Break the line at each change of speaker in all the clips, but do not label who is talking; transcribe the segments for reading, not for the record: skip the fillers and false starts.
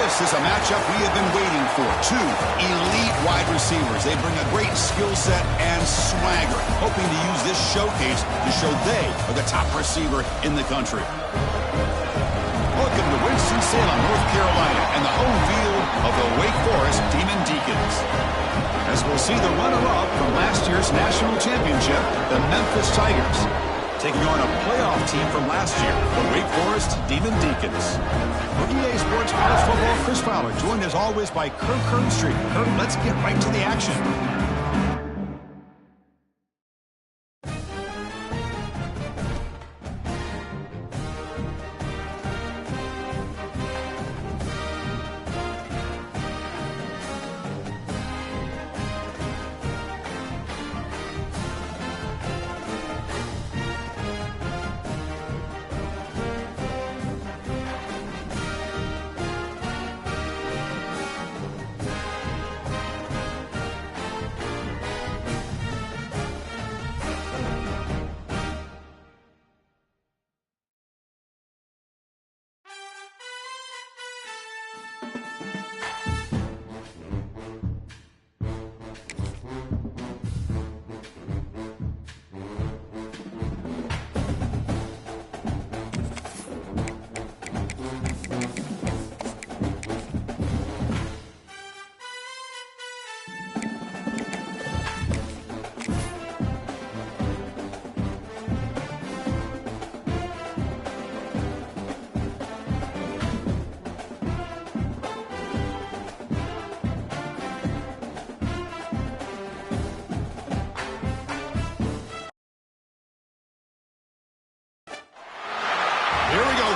This is a matchup we have been waiting for. Two elite wide receivers. They bring a great skill set and swagger, hoping to use this showcase to show they are the top receiver in the country. Welcome to Winston-Salem, North Carolina, and the home field of the Wake Forest Demon Deacons. As we'll see the runner-up from last year's national championship, the Memphis Tigers, taking on a playoff team from last year, the Wake Forest Demon Deacons. For EA Sports College Football, Chris Fowler, joined as always by Kirk Herbstreit. Kirk, let's get right to the action.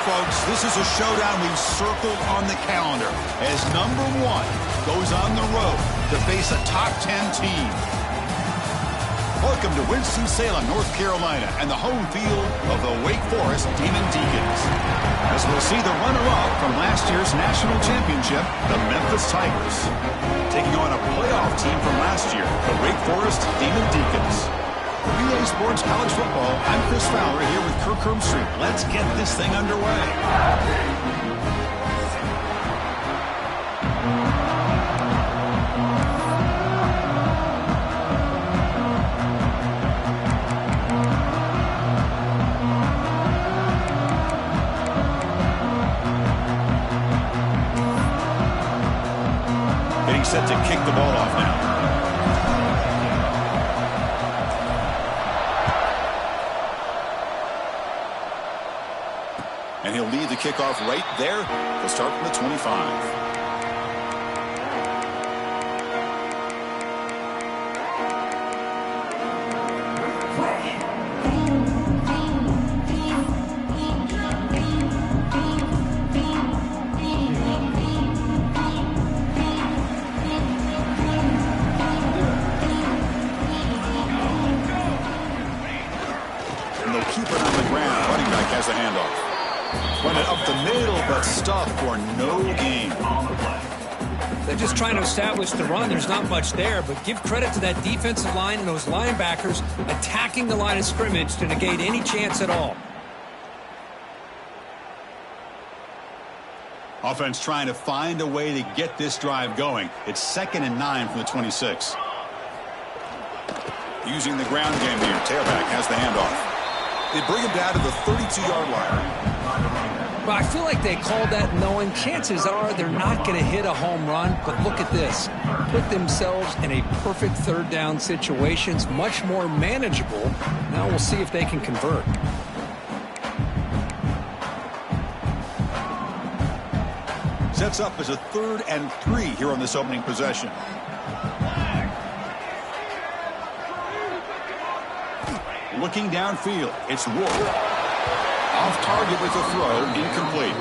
Folks, this is a showdown we've circled on the calendar as number one goes on the road to face a top 10 team. Welcome to Winston-Salem, North Carolina, and the home field of the Wake Forest Demon Deacons. As we'll see the runner-up from last year's national championship, the Memphis Tigers, taking on a playoff team from last year, the Wake Forest Demon Deacons. For EA Sports College Football, I'm Chris Fowler here with Kirk Herbstreit. Let's get this thing underway. Getting set to kick the ball off now. And he'll lead the kickoff right there. He'll start from the 25. And they'll keep it on the ground. Running back has the handoff. Run it up the middle, but stuffed for no gain.
They're just trying to establish the run. There's not much there, but give credit to that defensive line and those linebackers attacking the line of scrimmage to negate any chance at all.
Offense trying to find a way to get this drive going. It's 2nd and 9 from the 26. Using the ground game here. Tailback has the handoff. They bring him down to the 32-yard line.
Well, I feel like they called that knowing chances are they're not going to hit a home run, but look at this. Put themselves in a perfect third down situation. It's much more manageable. Now we'll see if they can convert.
Sets up as a 3rd and 3 here on this opening possession. Looking downfield, it's Ward. Off target with a throw, incomplete.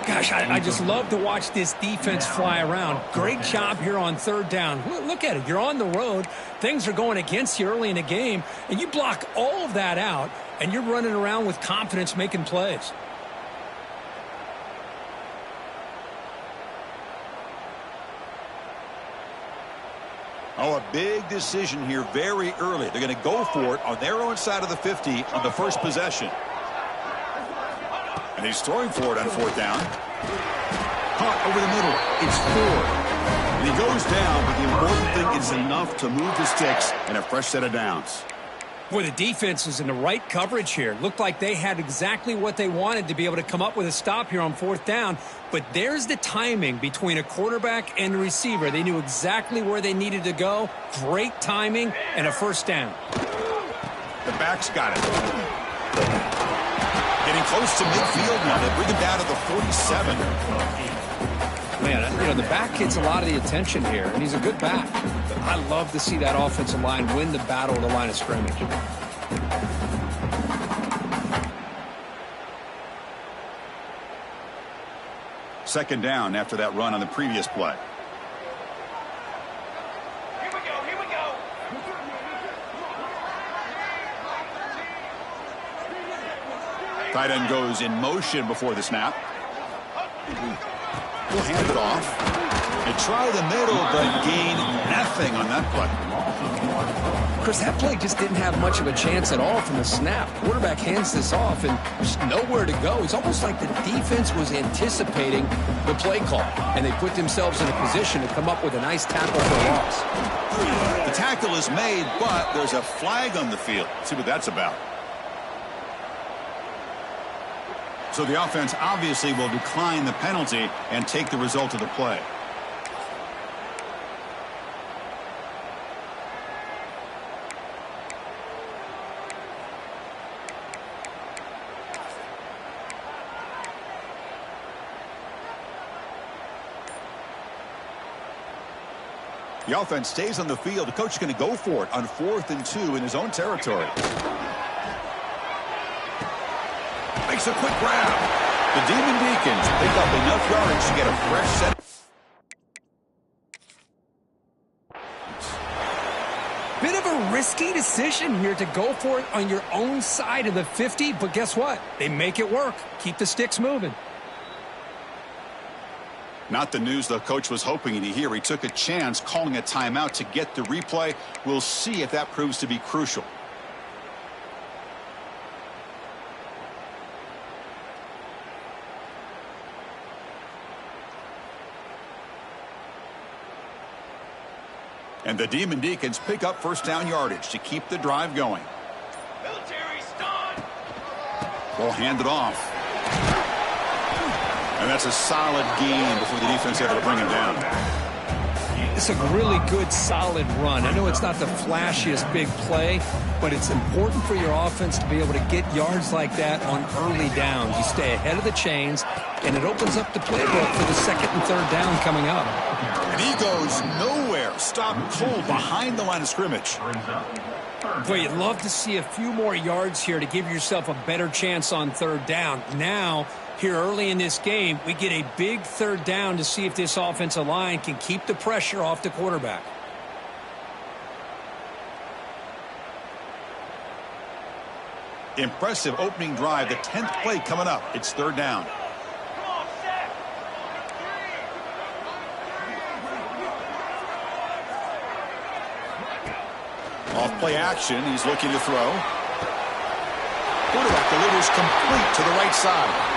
Gosh, I just love to watch this defense fly around. Great job here on 3rd down. Look at it. You're on the road. Things are going against you early in the game, and you block all of that out, and you're running around with confidence making plays.
Oh, a big decision here very early. They're going to go for it on their own side of the 50 on the first possession. And he's throwing for it on 4th down. caught over the middle. It's 4. And he goes down, but the important thing is enough to move the sticks and a fresh set of downs.
Boy, the defense was in the right coverage here. Looked like they had exactly what they wanted to be able to come up with a stop here on 4th down. But there's the timing between a quarterback and the receiver. They knew exactly where they needed to go. Great timing and a first down.
The back's got it. Getting close to midfield now. They bring him down to the 47.
Man, you know, the back gets a lot of the attention here, and he's a good back. I love to see that offensive line win the battle at the line of scrimmage.
Second down after that run on the previous play.
Here we go.
Tight end goes in motion before the snap. We'll hand it off. They try the middle, but gain nothing on that play.
Chris, that play just didn't have much of a chance at all from the snap. Quarterback hands this off, and there's nowhere to go. It's almost like the defense was anticipating the play call, and they put themselves in a position to come up with a nice tackle for a loss.
The tackle is made, but there's a flag on the field. Let's see what that's about. So the offense obviously will decline the penalty and take the result of the play. The offense stays on the field. The coach is going to go for it on 4th and 2 in his own territory. Makes a quick grab. The Demon Deacons pick up enough yardage to get a fresh set.
Bit of a risky decision here to go for it on your own side of the 50, but guess what? They make it work. Keep the sticks moving.
Not the news the coach was hoping to hear. He took a chance calling a timeout to get the replay. We'll see if that proves to be crucial. And the Demon Deacons pick up first down yardage to keep the drive going.
Military stun.
We'll hand it off. And that's a solid gain before the defense able to bring him down.
It's a really good, solid run. I know it's not the flashiest big play, but it's important for your offense to be able to get yards like that on early downs. You stay ahead of the chains, and it opens up the playbook for the 2nd and 3rd down coming up.
And he goes nowhere. Stopped cold behind the line of scrimmage.
Boy, you'd love to see a few more yards here to give yourself a better chance on 3rd down. Now, here early in this game, we get a big 3rd down to see if this offensive line can keep the pressure off the quarterback.
Impressive opening drive. The 10th play coming up. It's 3rd down. Off play action. He's looking to throw. Quarterback delivers complete to the right side.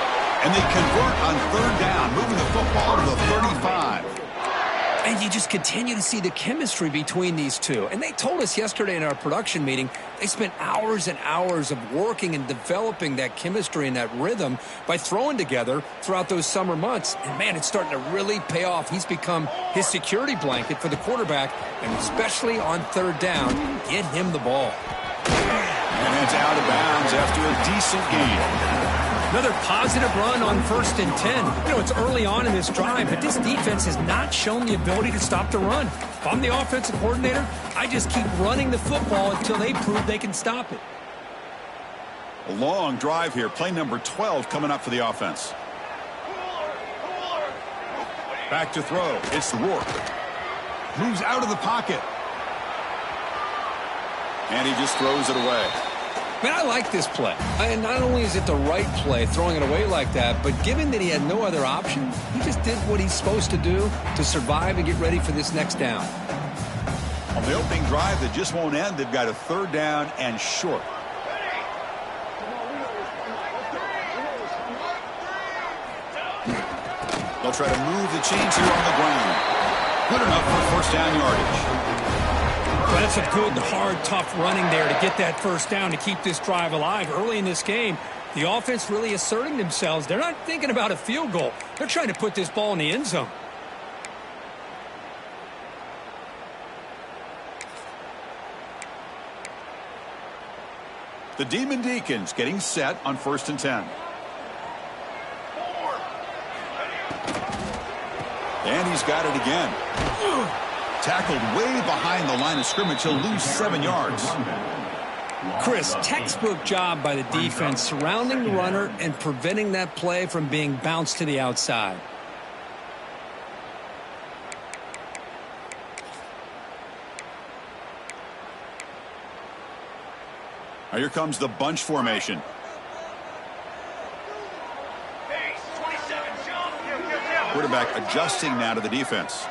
And they convert on 3rd down, moving the football to the 35.
And you just continue to see the chemistry between these two. And they told us yesterday in our production meeting, they spent hours and hours of working and developing that chemistry and that rhythm by throwing together throughout those summer months. And, man, it's starting to really pay off. He's become his security blanket for the quarterback, and especially on 3rd down, get him the ball.
And it's out of bounds after a decent gain.
Another positive run on 1st and 10. You know, it's early on in this drive, but this defense has not shown the ability to stop the run. If I'm the offensive coordinator, I just keep running the football until they prove they can stop it.
A long drive here. Play number 12 coming up for the offense. Back to throw. It's Rourke. Moves out of the pocket. And he just throws it away.
Man, I like this play. And not only is it the right play, throwing it away like that, but given that he had no other option, he just did what he's supposed to do to survive and get ready for this next down.
On the opening drive that just won't end, they've got a 3rd down and short. They'll try to move the chains here on the ground. Good enough for first down yardage.
Well, that's a good, hard, tough running there to get that first down to keep this drive alive. Early in this game, the offense really asserting themselves. They're not thinking about a field goal. They're trying to put this ball in the end zone.
The Demon Deacons getting set on 1st and 10. And he's got it again. Tackled way behind the line of scrimmage. He'll lose 7 yards.
Chris, textbook job by the defense surrounding the runner and preventing that play from being bounced to the outside.
Now here comes the bunch formation. Quarterback adjusting now to the defense.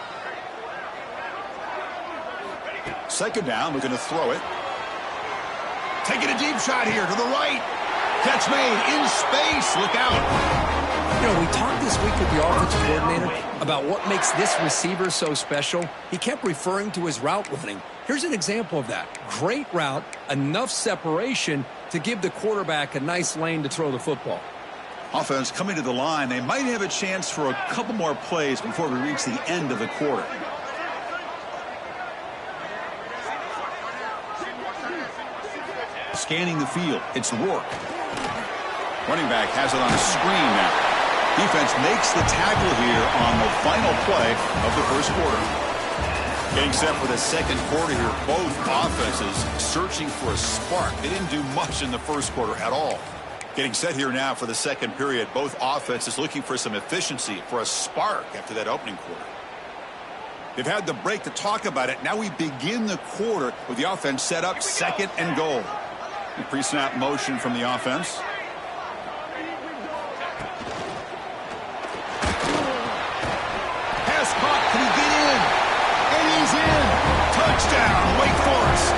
Second down, looking to throw it. Taking a deep shot here to the right. Catch made in space. Look out.
You know, we talked this week with the offensive coordinator about what makes this receiver so special. He kept referring to his route running. Here's an example of that. Great route, enough separation to give the quarterback a nice lane to throw the football.
Offense coming to the line. They might have a chance for a couple more plays before we reach the end of the quarter. Scanning the field. It's Rourke. Running back has it on a screen now. Defense makes the tackle here on the final play of the first quarter. Getting set for the second quarter here. Both offenses searching for a spark. They didn't do much in the first quarter at all. Getting set here now for the second period. Both offenses looking for some efficiency, for a spark after that opening quarter. They've had the break to talk about it. Now we begin the quarter with the offense set up 2nd and goal. The pre-snap motion from the offense. Pass caught. Can he get in? And he's in. Touchdown, Wake Forest.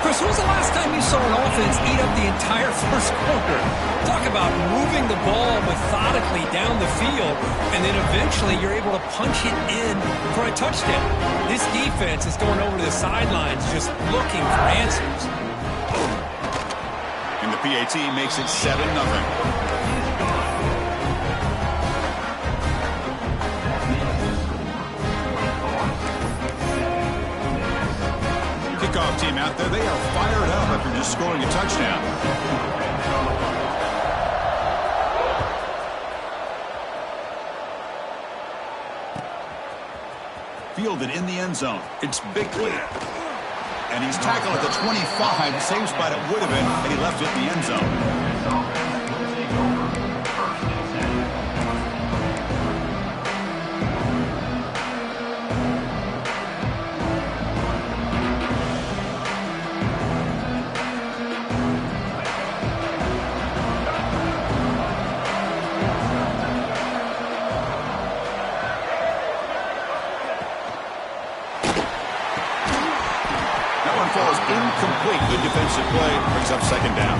Chris, when was the last time you saw an offense eat up the entire first quarter? Talk about moving the ball methodically down the field, and then eventually you're able to punch it in for a touchdown. This defense is going over to the sidelines just looking for answers.
And the PAT makes it 7-0. Kickoff team out there. They are fired up after just scoring a touchdown. Fielded in the end zone. It's Bickley. And he's tackled at the 25. Same spot it would have been had he left it in the end zone. Incomplete. Good defensive play. Brings up 2nd down.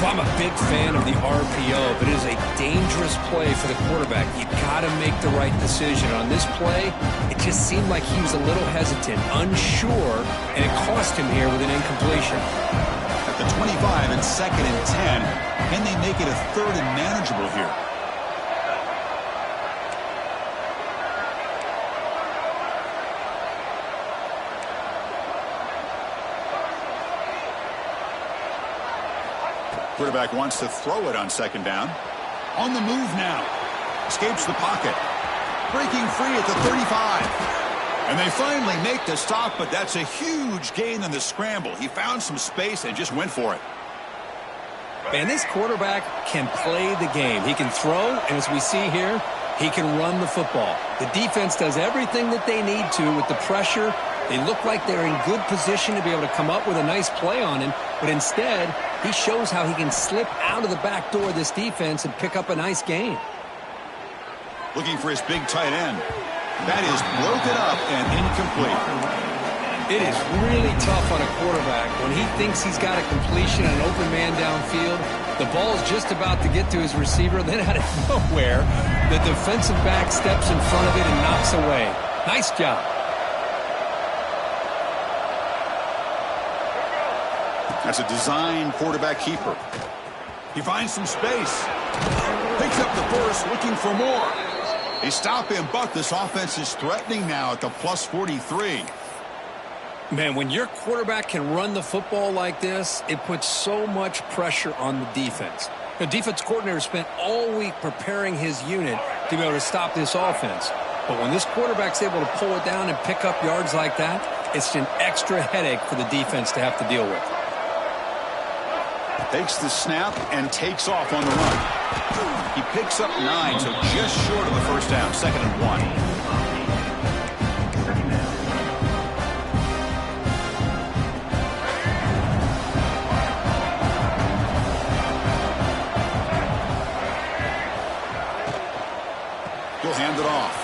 Well, I'm a big fan of the RPO, but it is a dangerous play for the quarterback. You got to make the right decision. On this play, it just seemed like he was a little hesitant, unsure, and it cost him here with an incompletion.
At the 25, it's 2nd and 10. Can they make it a 3rd and manageable here? Quarterback wants to throw it on 2nd down. On the move now. Escapes the pocket. Breaking free at the 35. And they finally make the stop, but that's a huge gain in the scramble. He found some space and just went for it.
Man, this quarterback can play the game. He can throw, and as we see here, he can run the football. The defense does everything that they need to with the pressure. They look like they're in good position to be able to come up with a nice play on him, but instead, he shows how he can slip out of the back door of this defense and pick up a nice gain.
Looking for his big tight end. That is broken up and incomplete.
It is really tough on a quarterback when he thinks he's got a completion and an open man downfield. The ball's just about to get to his receiver. Then out of nowhere, the defensive back steps in front of it and knocks away. Nice job.
That's a design quarterback keeper. He finds some space. Picks up the first, looking for more. They stop him, but this offense is threatening now at the plus 43.
Man, when your quarterback can run the football like this, it puts so much pressure on the defense. The defense coordinator spent all week preparing his unit to be able to stop this offense. But when this quarterback's able to pull it down and pick up yards like that, it's an extra headache for the defense to have to deal with.
Takes the snap and takes off on the run. He picks up 9, so just short of the first down, 2nd and 1. He'll hand it off.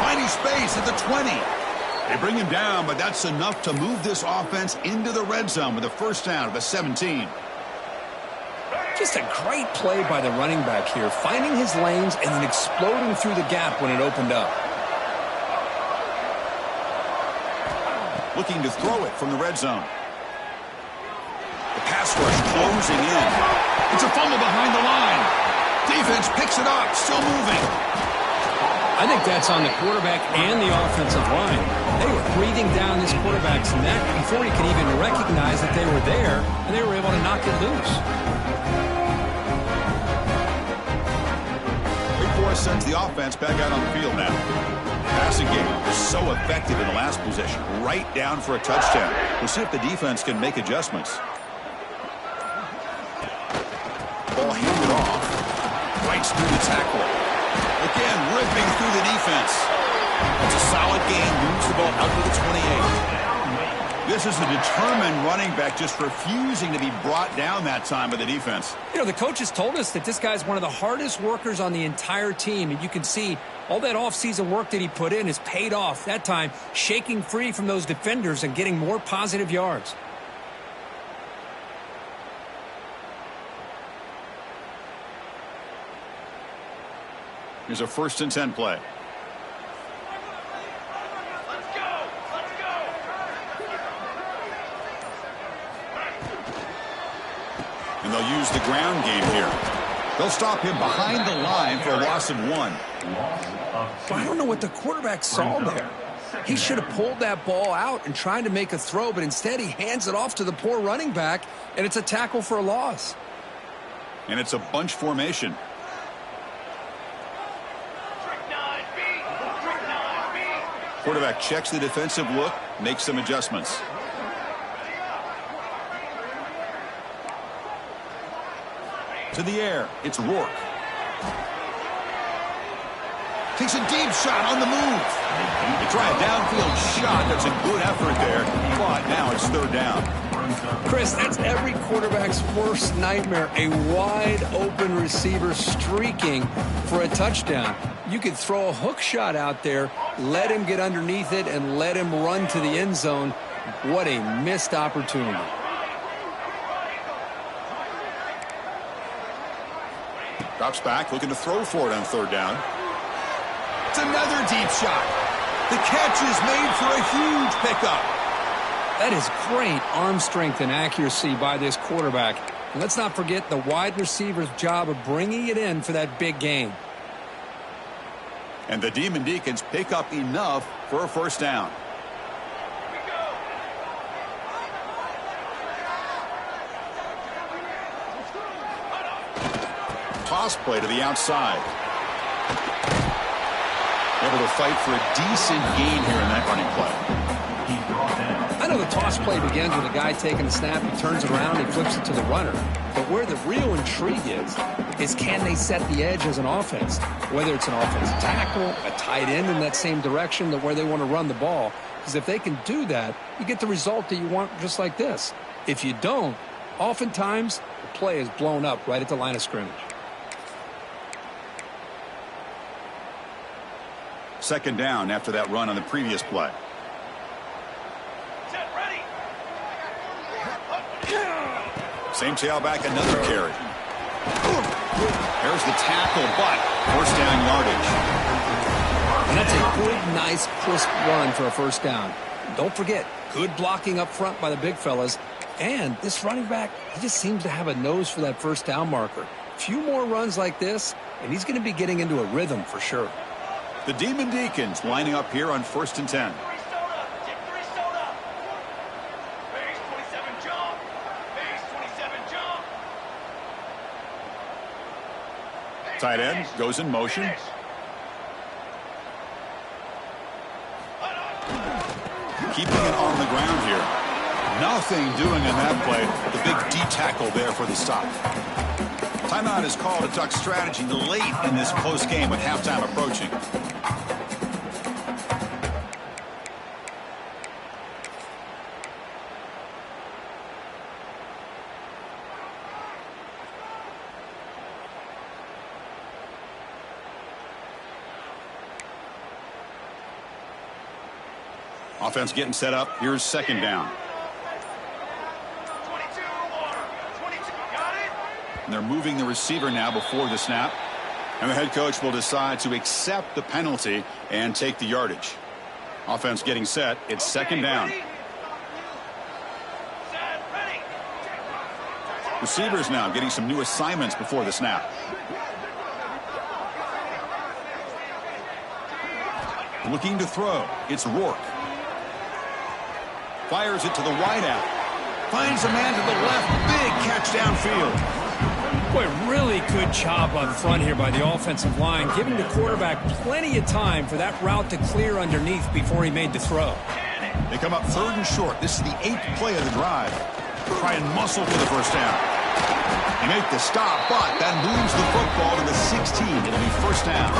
Finding space at the 20. They bring him down, but that's enough to move this offense into the red zone with a first down at the 17.
Just a great play by the running back here, finding his lanes and then exploding through the gap when it opened up.
Looking to throw it from the red zone. The pass rush closing in. It's a fumble behind the line. Defense picks it up, still moving.
I think that's on the quarterback and the offensive line. They were breathing down this quarterback's neck before he could even recognize that they were there, and they were able to knock it loose.
Big Force sends the offense back out on the field now. Passing game was so effective in the last possession, right down for a touchdown. We'll see if the defense can make adjustments. Ball handed off. Rights through the tackle. Again, ripping through the defense. It's a solid game. Moves the ball out to the 28. This is a determined running back just refusing to be brought down that time by the defense.
You know, the coaches told us that this guy's one of the hardest workers on the entire team, and you can see all that offseason work that he put in has paid off. That time, shaking free from those defenders and getting more positive yards.
Here's a 1st and 10 play.
Let's go! Let's go!
And they'll use the ground game here. They'll stop him behind the line for a loss of 1.
Well, I don't know what the quarterback saw there. He should have pulled that ball out and tried to make a throw, but instead he hands it off to the poor running back, and it's a tackle for a loss.
And it's a bunch formation. Quarterback checks the defensive look, makes some adjustments. To the air, it's Rourke. Takes a deep shot on the move. They try a downfield shot. That's a good effort there. But now it's 3rd down.
Chris, that's every quarterback's worst nightmare. A wide open receiver streaking for a touchdown. You could throw a hook shot out there, let him get underneath it, and let him run to the end zone. What a missed opportunity.
Drops back, looking to throw for it on 3rd down. It's another deep shot. The catch is made for a huge pickup.
That is great arm strength and accuracy by this quarterback. And let's not forget the wide receiver's job of bringing it in for that big gain.
And the Demon Deacons pick up enough for a 1st down. Toss play to the outside. Able to fight for a decent gain here in that running play.
I know the toss play begins with a guy taking the snap, he turns it around, he flips it to the runner. But where the real intrigue is can they set the edge as an offense? Whether it's an offensive tackle, a tight end in that same direction, where they want to run the ball. Because if they can do that, you get the result that you want just like this. If you don't, oftentimes the play is blown up right at the line of scrimmage.
2nd down after that run on the previous play. Same tailback, another carry. There's the tackle, but first down yardage.
And that's a good, nice, crisp run for a first down. Don't forget, good blocking up front by the big fellas. And this running back, he just seems to have a nose for that first down marker. A few more runs like this, and he's going to be getting into a rhythm for sure.
The Demon Deacons lining up here on 1st and 10. Tight end goes in motion. Keeping it on the ground here. Nothing doing in that play. The big D tackle there for the stop. Timeout is called. A Duck strategy late in this close game with halftime approaching. Offense getting set up. Here's second down. And they're moving the receiver now before the snap. And the head coach will decide to accept the penalty and take the yardage. Offense getting set. It's second down. Receivers now getting some new assignments before the snap. Looking to throw. It's Rourke. Fires it to the wideout. Finds a man to the left. Big catch downfield.
Boy, really good job up front here by the offensive line, giving the quarterback plenty of time for that route to clear underneath before he made the throw.
They come up 3rd and short. This is the 8th play of the drive. Try and muscle for the first down. They make the stop, but that moves the football to the 16. It'll be first down.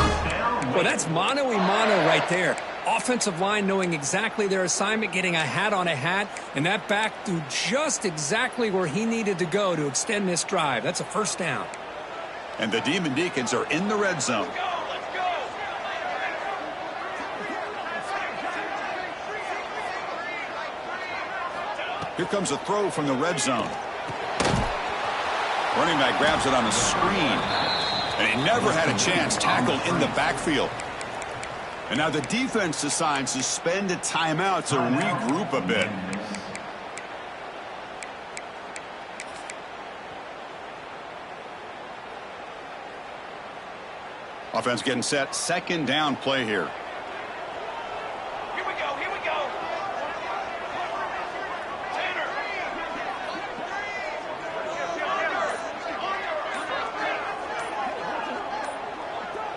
Well, that's mano-a-mano right there. Offensive line knowing exactly their assignment, getting a hat on a hat, and that back to just exactly where he needed to go to extend this drive. That's a first down.
And the Demon Deacons are in the red zone. Here comes a throw from the red zone. Running back grabs it on a screen. And he never had a chance. Tackled in the backfield. And now the defense decides to spend a timeout to regroup a bit. Offense getting set. Second down play here.
Here we go, here we go.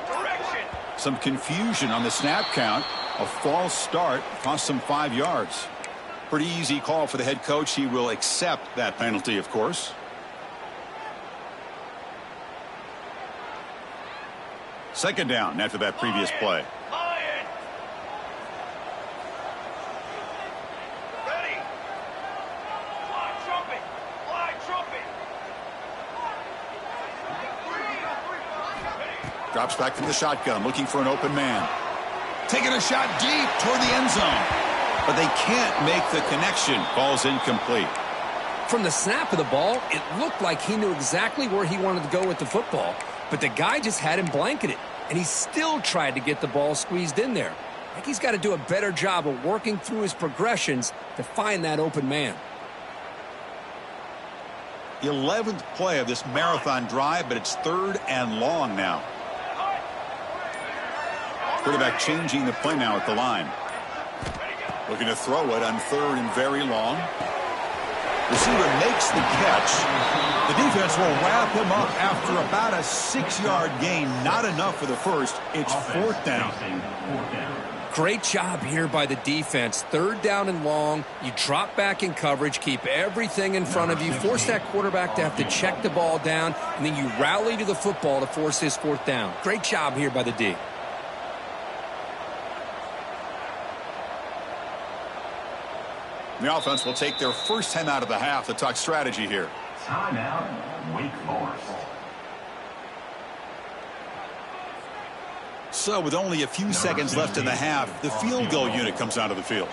Direction.
Some confusion on the snap count. A false start cost some 5 yards. Pretty easy call for the head coach. He will accept that penalty, of course. Second down after that previous play.
Lion. Ready. Fly trumpet. Fly trumpet.
Drops back from the shotgun, looking for an open man. Taking a shot deep toward the end zone. But they can't make the connection. Ball's incomplete.
From the snap of the ball, it looked like he knew exactly where he wanted to go with the football. But the guy just had him blanketed. And he still tried to get the ball squeezed in there. I think he's got to do a better job of working through his progressions to find that open man.
The 11th play of this marathon drive, but it's 3rd and long now. Quarterback changing the play now at the line. Looking to throw it on 3rd and very long. Receiver makes the catch. The defense will wrap him up after about a 6-yard gain. Not enough for the first. It's 4th down.
Great job here by the defense. 3rd down and long. You drop back in coverage, keep everything in front of you, force that quarterback to have to check the ball down, and then you rally to the football to force his 4th down. Great job here by the D.
The offense will take their first time out of the half to talk strategy here.
Timeout, Wake Forest.
So with only a few seconds left in the half, the field goal unit comes out of the field.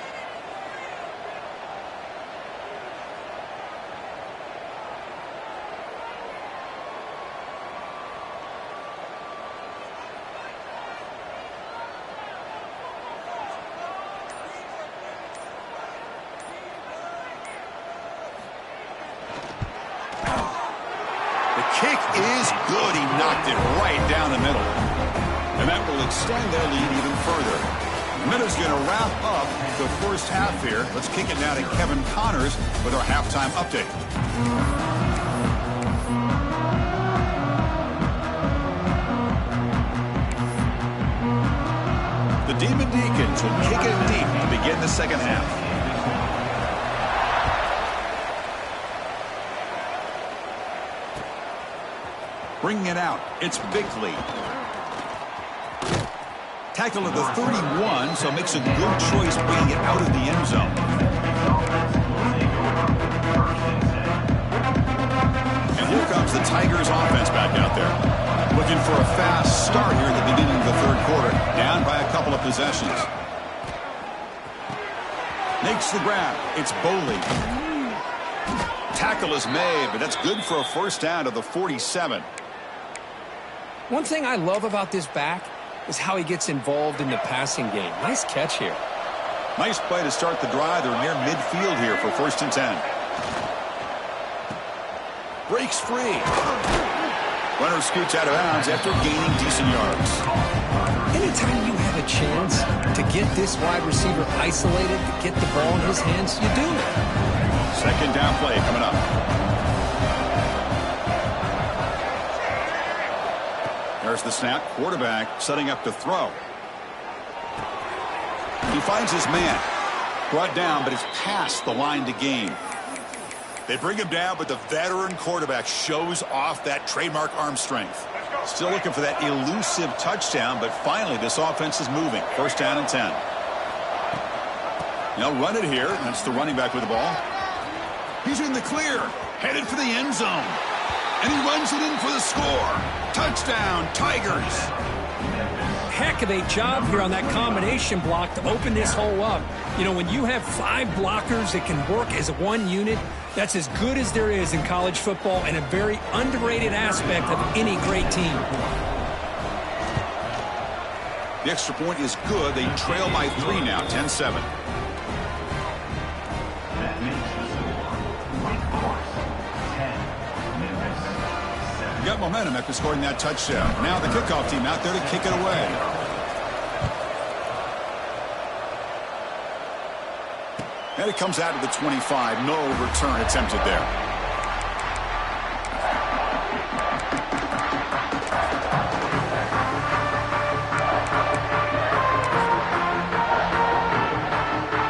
is good. He knocked it right down the middle. And that will extend their lead even further. The minute's going to wrap up the first half here. Let's kick it now to Kevin Connors with our halftime update. The Demon Deacons will kick it deep to begin the second half. Bringing it out, it's Bickley. Tackle at the 31, so makes a good choice bringing it out of the end zone. And here comes the Tigers offense back out there. Looking for a fast start here at the beginning of the third quarter. Down by a couple of possessions. Makes the grab. It's Boley. Tackle is made, but that's good for a first down to the 47.
One thing I love about this back is how he gets involved in the passing game. Nice catch here.
Nice play to start the drive. They're near midfield here for 1st and 10. Breaks free. Runner scoots out of bounds after gaining decent yards.
Anytime you have a chance to get this wide receiver isolated, to get the ball in his hands, you do it.
Second down play coming up. There's the snap. Quarterback setting up to throw. He finds his man. Brought down, but it's past the line to gain. They bring him down, but the veteran quarterback shows off that trademark arm strength. Still looking for that elusive touchdown, but finally this offense is moving. 1st down and 10. They'll run it here. That's the running back with the ball. He's in the clear. Headed for the end zone. And he runs it in for the score. Touchdown, Tigers.
Heck of a job here on that combination block to open this hole up. You know, when you have 5 blockers that can work as one unit, that's as good as there is in college football and a very underrated aspect of any great team.
The extra point is good. They trail by 3 now, 10-7. Got momentum after scoring that touchdown. Now the kickoff team out there to kick it away. And it comes out to the 25. No return attempted there.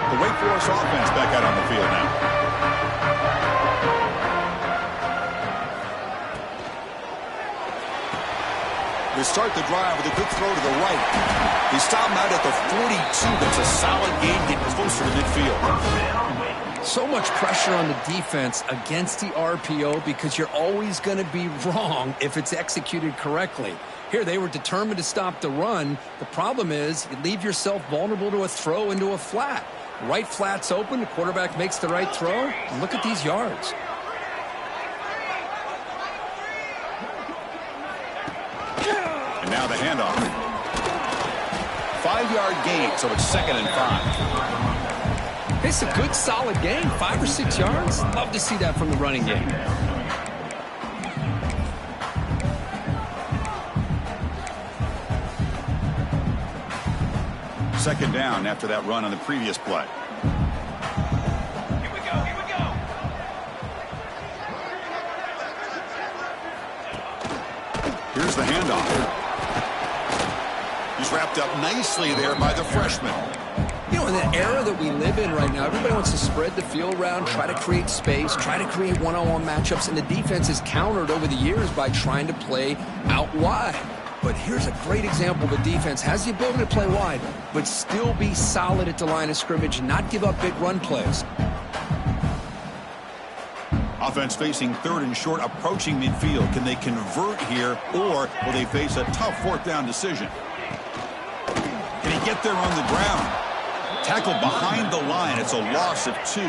The Wake Forest offense back out on the field now. They start the drive with a quick throw to the right. They stop him out at the 42. That's a solid gain, getting closer to midfield.
So much pressure on the defense against the RPO because you're always going to be wrong if it's executed correctly. Here, they were determined to stop the run. The problem is you leave yourself vulnerable to a throw into a flat. Right flat's open. The quarterback makes the right throw. And look at these yards.
Now the handoff. 5-yard gain, so it's 2nd and 5.
It's a good, solid game. 5 or 6 yards. Love to see that from the running game.
Second down after that run on the previous play.
Here we go, here we go.
Here's the handoff. He's wrapped up nicely there by the freshman.
You know, in the era that we live in right now, everybody wants to spread the field around, try to create space, try to create one-on-one matchups, and the defense has countered over the years by trying to play out wide. But here's a great example of a defense has the ability to play wide, but still be solid at the line of scrimmage and not give up big run plays.
Offense facing 3rd and short, approaching midfield. Can they convert here, or will they face a tough 4th down decision? Can he get there on the ground? Tackled behind the line. It's a loss of 2.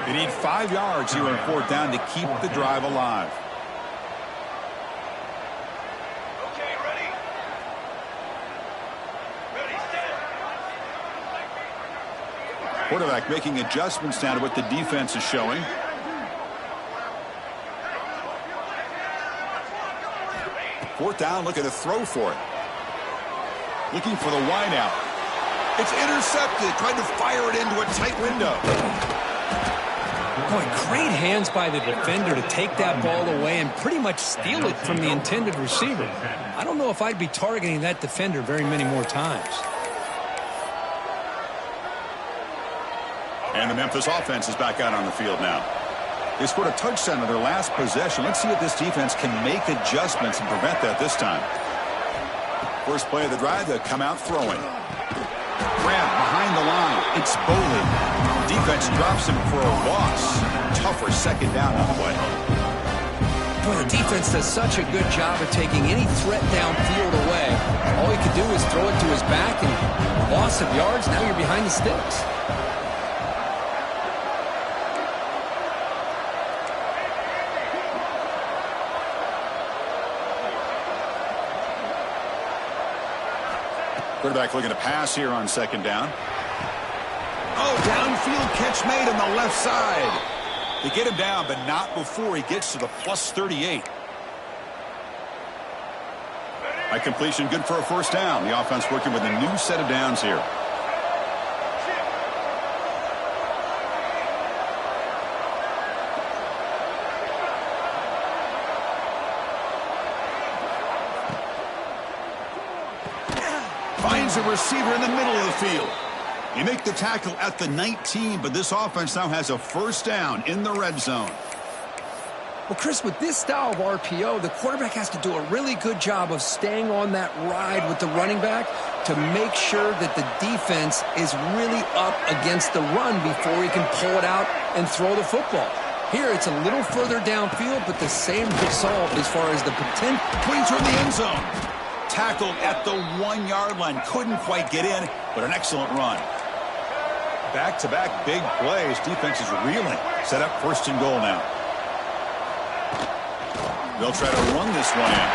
They need 5 yards here on 4th down to keep the drive alive.
Okay, ready? Ready, set.
Quarterback making adjustments down to what the defense is showing. Fourth down, looking to throw for it. Looking for the wide out. It's intercepted, trying to fire it into a tight window.
Boy, great hands by the defender to take that ball away and pretty much steal it from the intended receiver. I don't know if I'd be targeting that defender very many more times.
And the Memphis offense is back out on the field now. They scored a touchdown on their last possession. Let's see if this defense can make adjustments and prevent that this time. First play of the drive, they'll come out throwing. Grab behind the line. It's Boley. Defense drops him for a loss. Tougher second down on the play.
Boy, the defense does such a good job of taking any threat downfield away. All he could do is throw it to his back, and loss of yards, now you're behind the sticks.
Quarterback looking to pass here on second down. Oh, downfield catch made on the left side. They get him down, but not before he gets to the plus 38. By completion, good for a first down. The offense working with a new set of downs here. Finds a receiver in the middle of the field. You make the tackle at the 19, but this offense now has a first down in the red zone.
Well, Chris, with this style of RPO, the quarterback has to do a really good job of staying on that ride with the running back to make sure that the defense is really up against the run before he can pull it out and throw the football. Here, it's a little further downfield, but the same result as far as the potential.
Putting toward the end zone. Tackled at the 1-yard line. Couldn't quite get in, but an excellent run. Back-to-back big plays. Defense is reeling. Set up first and goal now. They'll try to run this one in.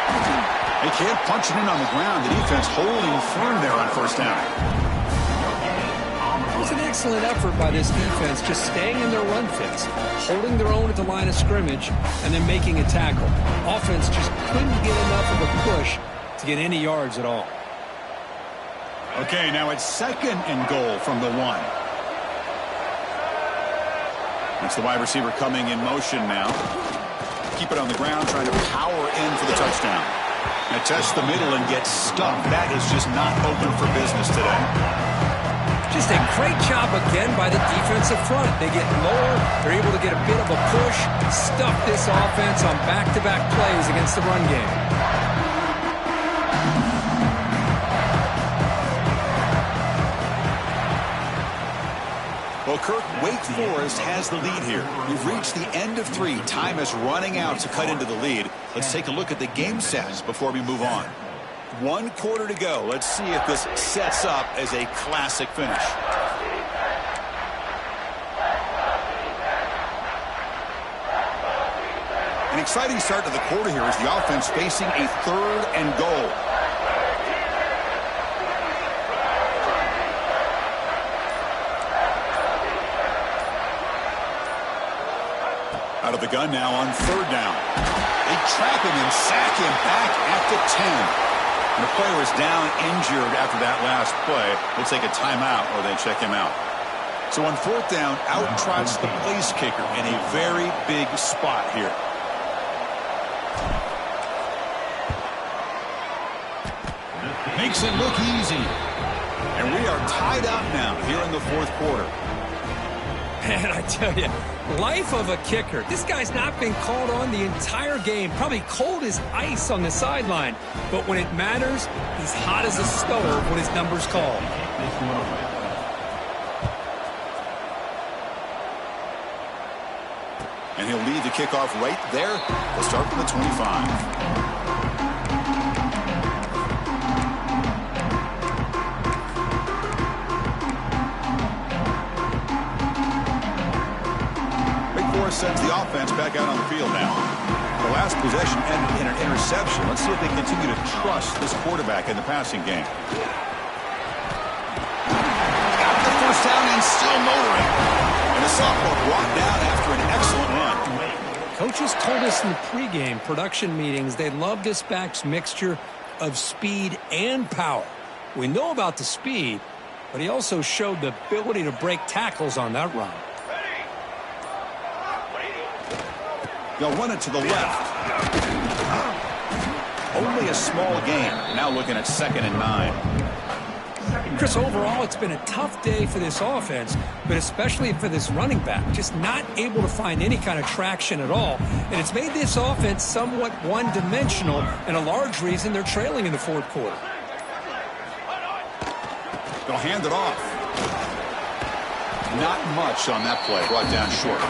They can't punch it in on the ground. The defense holding firm there on first down.
It was an excellent effort by this defense, just staying in their run fits, holding their own at the line of scrimmage, and then making a tackle. Offense just couldn't get enough of a push to get any yards at all.
Okay, now it's second and goal from the 1. That's the wide receiver coming in motion now. Keep it on the ground, trying to power in for the touchdown. Now test the middle and get stuck. That is just not open for business today.
Just a great job again by the defensive front. They get lower, they're able to get a bit of a push, stuff this offense on back-to-back plays against the run game.
Well, Kirk, Wake Forest has the lead here. We've reached the end of 3. Time is running out to cut into the lead. Let's take a look at the game stats before we move on. 1 quarter to go. Let's see if this sets up as a classic finish. An exciting start to the quarter here as the offense facing a 3rd and goal. Out of the gun now on 3rd down. They trap him and sack him back at the 10. And the player is down injured after that last play. They'll take a timeout or they check him out. So on 4th down, out trots the place kicker in a very big spot here. Makes it look easy. And we are tied up now here in the 4th quarter.
Man, I tell you, life of a kicker. This guy's not been called on the entire game. Probably cold as ice on the sideline. But when it matters, he's hot as a stove when his number's called.
And he'll lead the kickoff right there. We'll start from the 25. Sends the offense back out on the field now. The last possession ended in an interception. Let's see if they continue to trust this quarterback in the passing game. Got the first down and still motoring. And the sophomore brought down after an excellent run.
Coaches told us in the pregame production meetings they love this back's mixture of speed and power. We know about the speed, but he also showed the ability to break tackles on that run.
They'll run it to the left. Only a small gain. Now looking at 2nd and 9.
Chris, overall, it's been a tough day for this offense, but especially for this running back. Just not able to find any kind of traction at all. And it's made this offense somewhat one-dimensional, and a large reason they're trailing in the fourth quarter.
They'll hand it off. Not much on that play. Brought down short.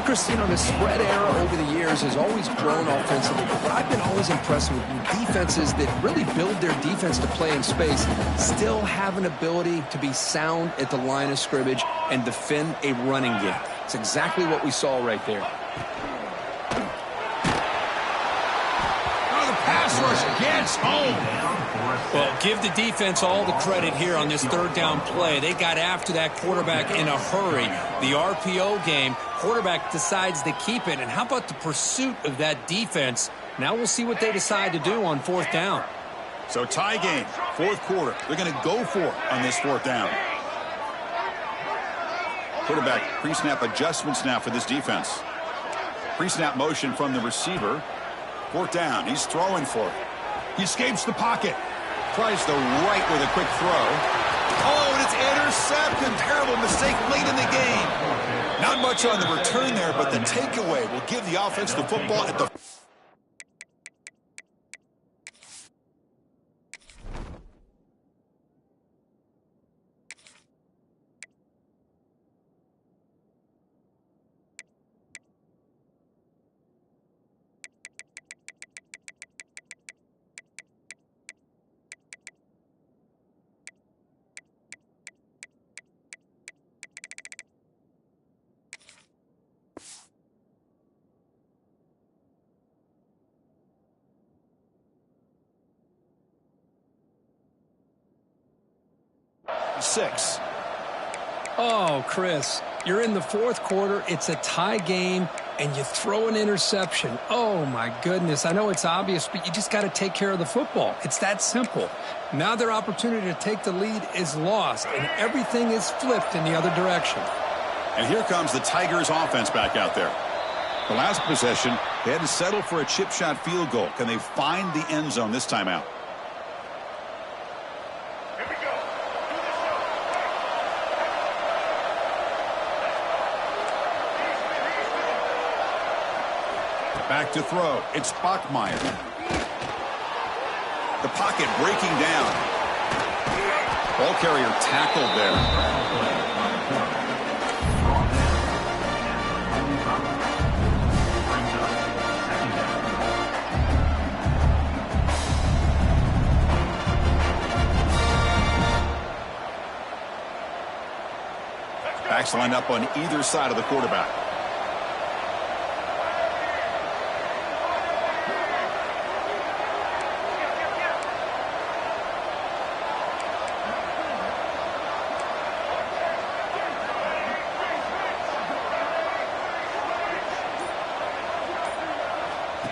Chris, you know, the spread era over the years has always grown offensively, but I've been always impressed with defenses that really build their defense to play in space, still have an ability to be sound at the line of scrimmage and defend a running game. It's exactly what we saw right there.
Oh, the pass rush gets home.
Well, give the defense all the credit here on this third down play. They got after that quarterback in a hurry. The RPO game, quarterback decides to keep it. And how about the pursuit of that defense? Now we'll see what they decide to do on 4th down.
So tie game, 4th quarter. They're going to go for it on this 4th down. Quarterback pre-snap adjustments now for this defense. Pre-snap motion from the receiver. 4th down. He's throwing for it. He escapes the pocket. Tries the right with a quick throw. Oh, and it's intercepted. Terrible mistake late in the game. Not much on the return there, but the takeaway will give the offense the football at the... Six.
Oh, Chris, you're in the 4th quarter. It's a tie game, and you throw an interception. Oh, my goodness. I know it's obvious, but you just got to take care of the football. It's that simple. Now their opportunity to take the lead is lost, and everything is flipped in the other direction.
And here comes the Tigers offense back out there. The last possession, they had to settle for a chip shot field goal. Can they find the end zone this time out? Back to throw. It's Bachmeier. The pocket breaking down. Ball carrier tackled there. Backs lined up on either side of the quarterback.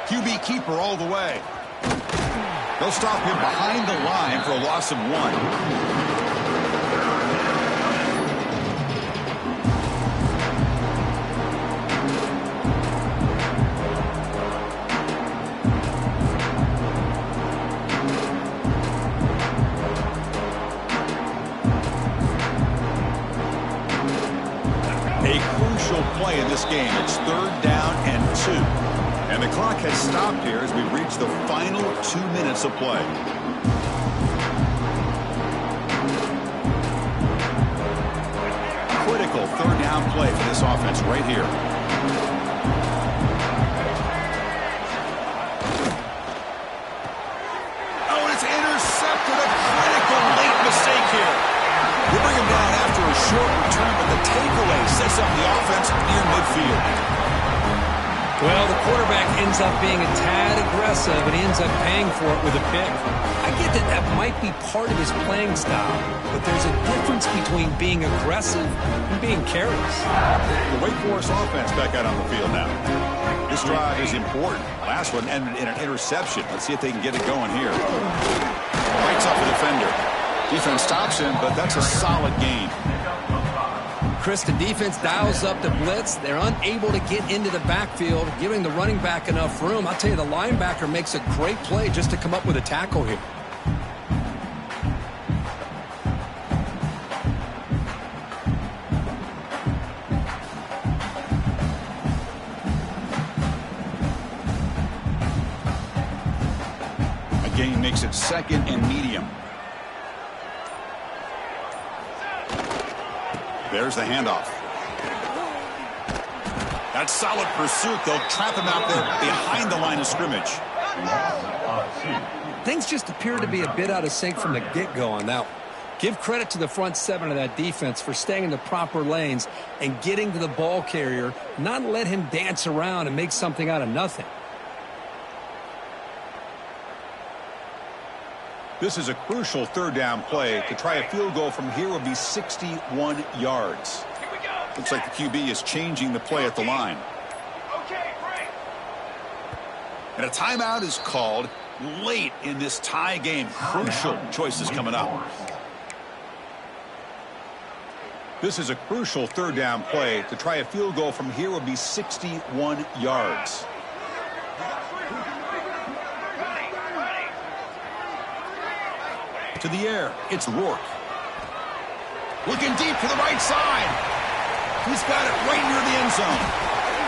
QB keeper all the way. They'll stop him behind the line for a loss of 1. A crucial play in this game. It's 3rd down and 2. And the clock has stopped here as we reach the final 2 minutes of play. Critical 3rd down play for this offense right here. Oh, and it's intercepted. A critical late mistake here. They bring him down after a short return, but the takeaway sets up the offense near midfield.
Well, the quarterback ends up being a tad aggressive, and he ends up paying for it with a pick. I get that that might be part of his playing style, but there's a difference between being aggressive and being careless.
The Wake Forest offense back out on the field now. This drive is important. Last one ended in an interception. Let's see if they can get it going here. Bites off the defender. Defense stops him, but that's a solid gain.
Chris, the defense dials up the blitz. They're unable to get into the backfield, giving the running back enough room. I'll tell you, the linebacker makes a great play just to come up with a tackle here.
A gain makes it 2nd and medium. There's the handoff. That's solid pursuit. They'll trap him out there behind the line of scrimmage.
Things just appear to be a bit out of sync from the get-go on that one. Give credit to the front 7 of that defense for staying in the proper lanes and getting to the ball carrier, not let him dance around and make something out of nothing.
This is a crucial 3rd down play. To try a field goal from here would be 61 yards.
Here we go.
Looks like the QB is changing the play at the line.
Okay, break.
And a timeout is called late in this tie game. Crucial choices coming up. This is a crucial 3rd down play. To try a field goal from here would be 61 yards. To the air, it's Rourke. Looking deep to the right side. He's got it right near the end zone.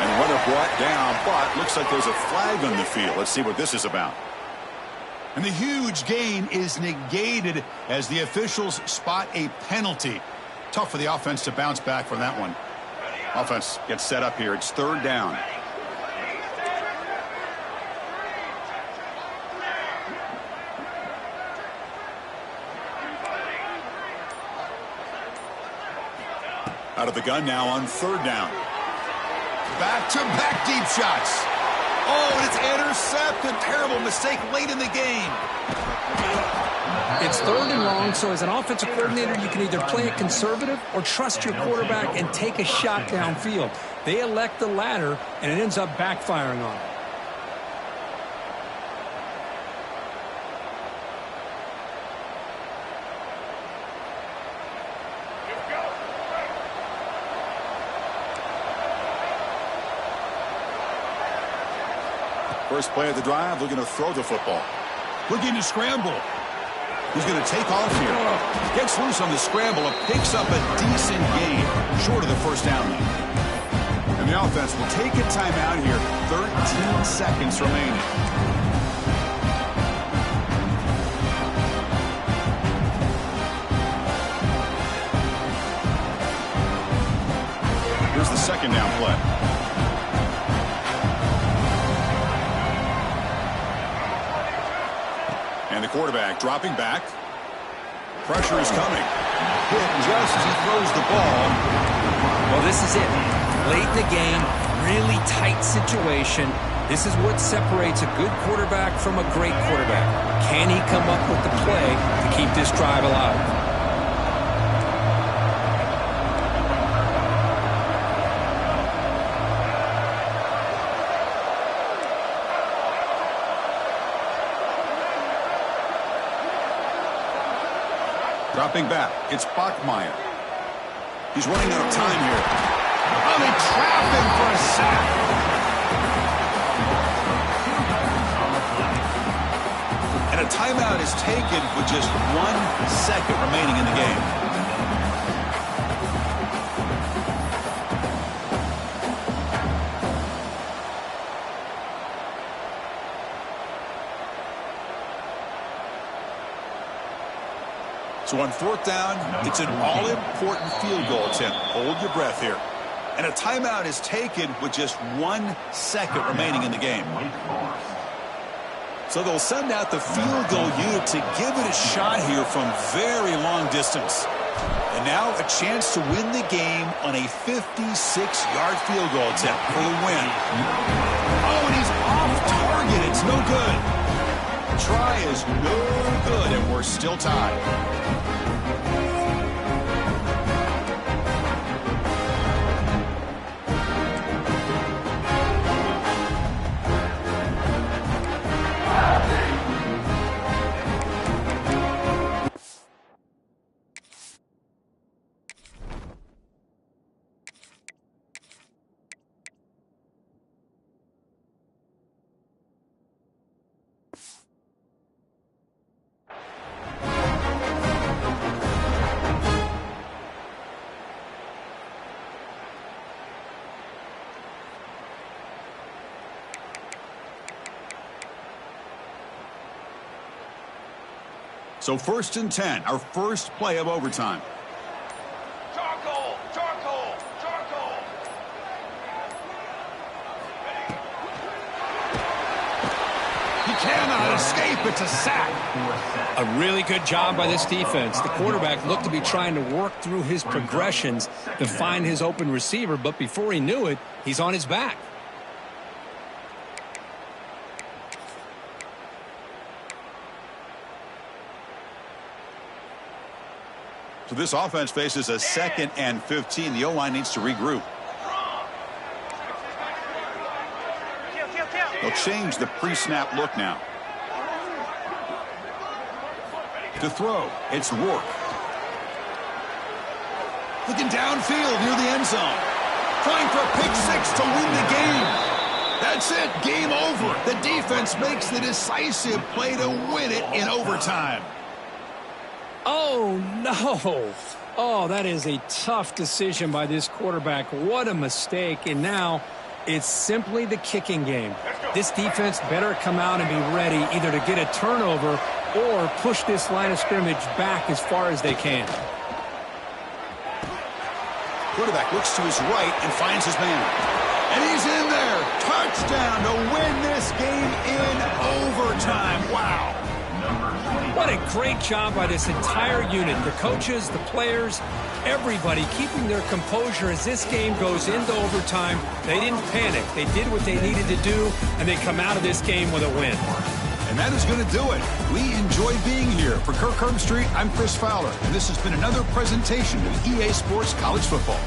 And runner brought down, but looks like there's a flag on the field. Let's see what this is about. And the huge gain is negated as the officials spot a penalty. Tough for the offense to bounce back from that one. Offense gets set up here. It's 3rd down. Out of the gun now on 3rd down. Back-to-back deep shots. Oh, and it's intercepted. Terrible mistake late in the game.
It's 3rd and long, so as an offensive coordinator, you can either play it conservative or trust your quarterback and take a shot downfield. They elect the latter, and it ends up backfiring on them.
First play of the drive, looking to throw the football. Looking to scramble. He's going to take off here. Gets loose on the scramble and picks up a decent gain, short of the 1st down line. And the offense will take a timeout here. 13 seconds remaining. Here's the 2nd down play. And the quarterback dropping back. Pressure is coming. Hit just as he throws the ball.
Well, this is it. Late in the game, really tight situation. This is what separates a good quarterback from a great quarterback. Can he come up with the play to keep this drive alive?
Dropping back, it's Bachmeier. He's running out of time here. Oh, they trap him for a sack. And a timeout is taken with just 1 second remaining in the game. So on 4th down, it's an all-important field goal attempt. Hold your breath here. And a timeout is taken with just 1 second remaining in the game. So they'll send out the field goal unit to give it a shot here from very long distance. And now a chance to win the game on a 56-yard field goal attempt for the win. Oh, and he's off target. It's no good. Try is no good, and we're still tied. So 1st and 10, our first play of overtime.
Charcoal! Charcoal! Charcoal!
He cannot escape. It's a sack.
A really good job by this defense. The quarterback looked to be trying to work through his progressions to find his open receiver, but before he knew it, he's on his back.
So this offense faces a 2nd and 15. The O-line needs to regroup. They'll change the pre-snap look now. To throw, it's Rourke. Looking downfield near the end zone. Trying for a pick six to win the game. That's it, game over. The defense makes the decisive play to win it in overtime.
Oh, no. Oh, that is a tough decision by this quarterback. What a mistake. And now it's simply the kicking game. This defense better come out and be ready either to get a turnover or push this line of scrimmage back as far as they can.
Quarterback looks to his right and finds his man. And he's in there. Touchdown to win this game in overtime. Wow.
What a great job by this entire unit. The coaches, the players, everybody keeping their composure as this game goes into overtime. They didn't panic. They did what they needed to do, and they come out of this game with a win.
And that is going to do it. We enjoy being here. For Kirk Herbstreit, I'm Chris Fowler, and this has been another presentation of EA Sports College Football.